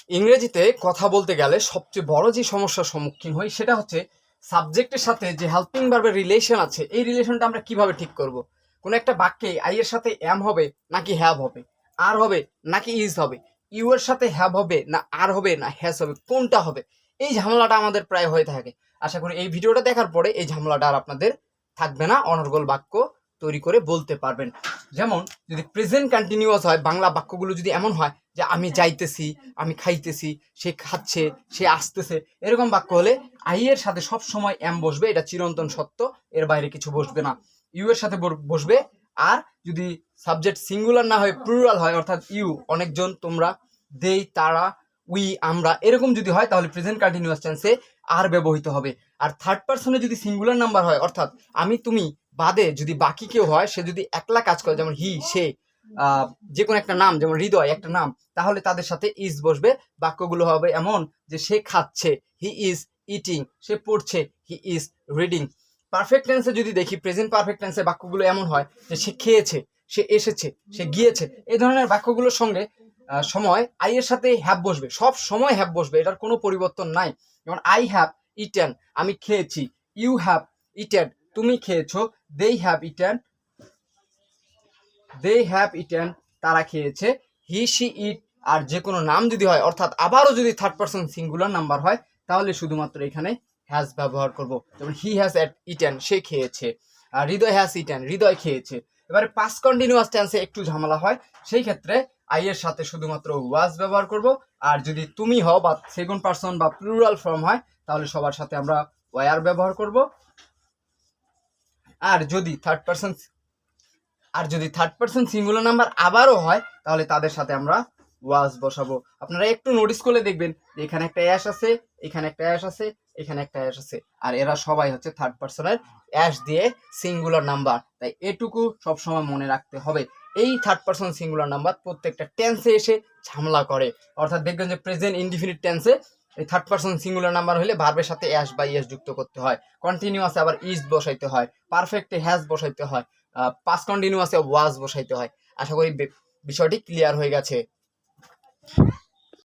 ইংরেজিতে কথা বলতে গেলে সবচেয়ে বড় যে সমস্যার সম্মুখীন হই সেটা হচ্ছে সাবজেক্টের সাথে যে হেল্পিং ভার্বের রিলেশন আছে, এই রিলেশনটা আমরা কিভাবে ঠিক করব। কোনো একটা বাক্যে আই এর সাথে এম হবে নাকি হ্যাভ হবে, আর হবে নাকি ইজ হবে, ইউ এর সাথে হ্যাভ হবে না আর হবে না হ্যাজ হবে, কোনটা হবে, এই ঝামেলাটা আমাদের প্রায় হয়ে থাকে। আশা করি এই ভিডিওটা দেখার পরে এই ঝামেলাটা আর আপনাদের থাকবে না, অনর্গল বাক্য তৈরি করে বলতে পারবেন। যেমন যদি প্রেজেন্ট কন্টিনিউয়াস হয়, বাংলা বাক্যগুলো যদি এমন হয় যে আমি যাইতেছি, আমি খাইতেছি, সে খাচ্ছে, সে আসতেছে, এরকম বাক্য হলে আই এর সাথে সব সময় এম বসবে, এটা চিরন্তন সত্য, এর বাইরে কিছু বসবে না। ইউ এর সাথে বসবে। আর যদি সাবজেক্ট সিঙ্গুলার না হয়, প্লুরাল হয়, অর্থাৎ ইউ অনেকজন, তোমরা, দেই, তারা, উই, আমরা, এরকম যদি হয় তাহলে প্রেজেন্ট কন্টিনিউয়াস টেন্সে আর ব্যবহৃত হবে। আর থার্ড পার্সনে যদি সিঙ্গুলার নাম্বার হয়, অর্থাৎ আমি তুমি বাদে যদি বাকি কেউ হয়, সে যদি একলা কাজ করে, যেমন হি, সে, যে কোনো একটা নাম, যেমন হৃদয় একটা নাম, তাহলে তাদের সাথে ইজ বসবে। বাক্যগুলো হবে এমন যে সে খাচ্ছে, হি ইজ ইটিং, সে পড়ছে, হি ইজ রিডিং। পারফেক্ট টেন্সে যদি দেখি, প্রেজেন্ট পারফেক্ট টেন্সে বাক্যগুলো এমন হয় যে সে খেয়েছে, সে এসেছে, সে গিয়েছে, এই ধরনের বাক্যগুলোর সঙ্গে সময় আই এর সাথে হ্যাভ বসবে, সব সময় হ্যাভ বসবে, এটার কোনো পরিবর্তন নাই। যেমন আই হ্যাভ ইটেন, আমি খেয়েছি, ইউ হ্যাভ ইটেন, তুমি খেয়েছো, দে হ্যাভ ইটেন, তারা খেয়েছে, হি, শি, ইট। আর যে কোনো নাম যদি হয়, অর্থাৎ আবারও যদি থার্ড পার্সন সিঙ্গুলার নাম্বার হয়, তাহলে শুধুমাত্র এখানে হ্যাজ ব্যবহার করব। যেমন হি হ্যাজ ইটেন, সে খেয়েছে, আর হৃদয় হ্যাজ ইটেন, হৃদয় খেয়েছে। এবারে পাস্ট কন্টিনিউয়াস টেন্সে একটু ঝামেলা হয়, সেই ক্ষেত্রে আই এর সাথে শুধুমাত্র ওয়াজ ব্যবহার করব। আর যদি তুমি হও বা সেকেন্ড পার্সন বা প্লুরাল ফর্ম হয়, তাহলে সবার সাথে আমরা ওয়ার ব্যবহার করব। আর যদি থার্ড পার্সন সিঙ্গুলার নাম্বার আবারও হয়, তাহলে তাদের সাথে আমরা ওয়াজ বসাবো। আপনারা একটু নোটিস করলে দেখবেন যে এখানে একটা অ্যাশ আছে, এখানে একটা অ্যাশ আছে, এখানে একটা অ্যাশ আছে, আর এরা সবাই হচ্ছে থার্ড পার্সনের অ্যাশ দিয়ে সিঙ্গুলার নাম্বার। তাই এটুকু সবসময় মনে রাখতে হবে। এই থার্ড পার্সন সিঙ্গুলার নাম্বার প্রত্যেকটা টেন্সে এসে ঝামেলা করে। অর্থাৎ দেখবেন যে প্রেজেন্ট ইনডিফিনিট টেন্সে এই থার্ড পার্সন সিঙ্গুলার নাম্বার হলে ভার্বের সাথে অ্যাশ বা ইএস যুক্ত করতে হয়, কন্টিনিউয়াসে আবার ইজ বসাইতে হয়, পারফেক্টে হ্যাজ বসাইতে হয়, পাস্ট কন্টিনিউয়াসে ওয়াজ বসাইতে হয়। আশা করি বিষয়টি ক্লিয়ার হয়ে গেছে।